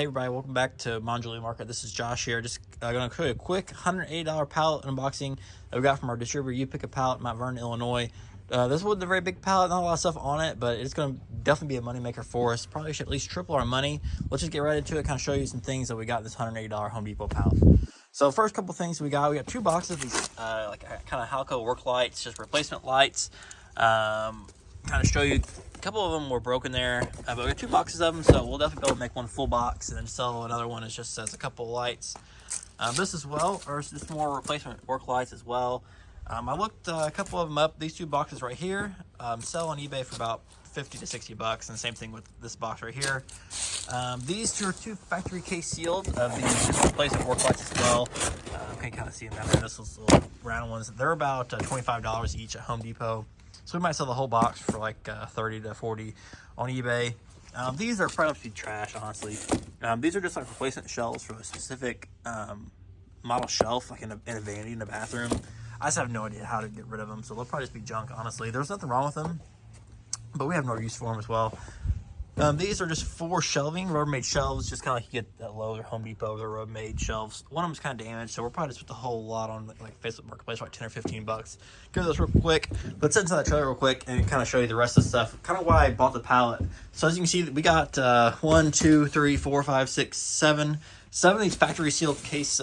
Hey everybody, welcome back to Monjuli Market. This is Josh here. Just going to show you a quick $180 pallet unboxing that we got from our distributor. You Pick a Pallet in Mount Vernon, Illinois. This wasn't a very big pallet, not a lot of stuff on it, but it's going to definitely be a money maker for us. Probably should at least triple our money. Let's just get right into it, kind of show you some things that we got in this $180 Home Depot pallet. So first couple things we got two boxes of these like kind of Halco work lights, just replacement lights. Kind of show you a couple of them were broken there, but we got two boxes of them, so we'll definitely be able to make one full box and then sell another one as just as a couple of lights. This as well, or just more replacement work lights as well. I looked a couple of them up. These two boxes right here sell on eBay for about 50 to 60 bucks, and same thing with this box right here. These two are factory case sealed of these replacement work lights as well. You can kind of see them down there. This is little round ones. They're about $25 each at Home Depot. So we might sell the whole box for like 30 to 40 on eBay. These are probably trash, honestly. These are just like replacement shelves for a specific model shelf, like in a vanity in the bathroom. I just have no idea how to get rid of them, so they'll probably just be junk, honestly. There's nothing wrong with them, but we have no use for them as well. These are just for shelving, Rubbermaid shelves, just kind of like you get at Lowe's or Home Depot, they're Rubbermaid shelves. One of them's kind of damaged, so we'll probably just put the whole lot on like Facebook Marketplace for like 10 or 15 bucks. Go those real quick. Let's head into that trailer real quick and kind of show you the rest of the stuff. Kind of why I bought the pallet. So as you can see, we got 1, 2, 3, 4, 5, 6, 7 of these factory sealed case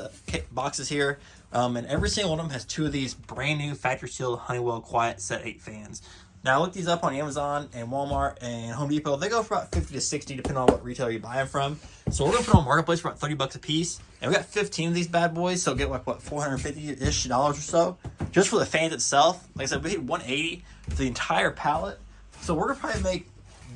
boxes here. And every single one of them has 2 of these brand new factory sealed Honeywell Quiet Set 8 fans. Now I looked these up on Amazon and Walmart and Home Depot. They go for about 50 to 60 depending on what retailer you buy them from. So we're gonna put them on Marketplace for about 30 bucks a piece. And we got 15 of these bad boys, so get like what, $450-ish or so just for the fans itself. Like I said, we paid $180 for the entire pallet. So we're gonna probably make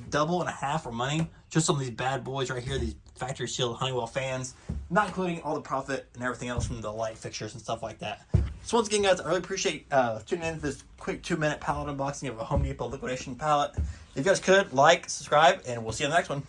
double and a half our money just on these bad boys right here, these factory sealed Honeywell fans, not including all the profit and everything else from the light fixtures and stuff like that. So once again, guys, I really appreciate tuning in to this quick 2-minute pallet unboxing of a Home Depot liquidation pallet. If you guys could, like, subscribe, and we'll see you on the next one.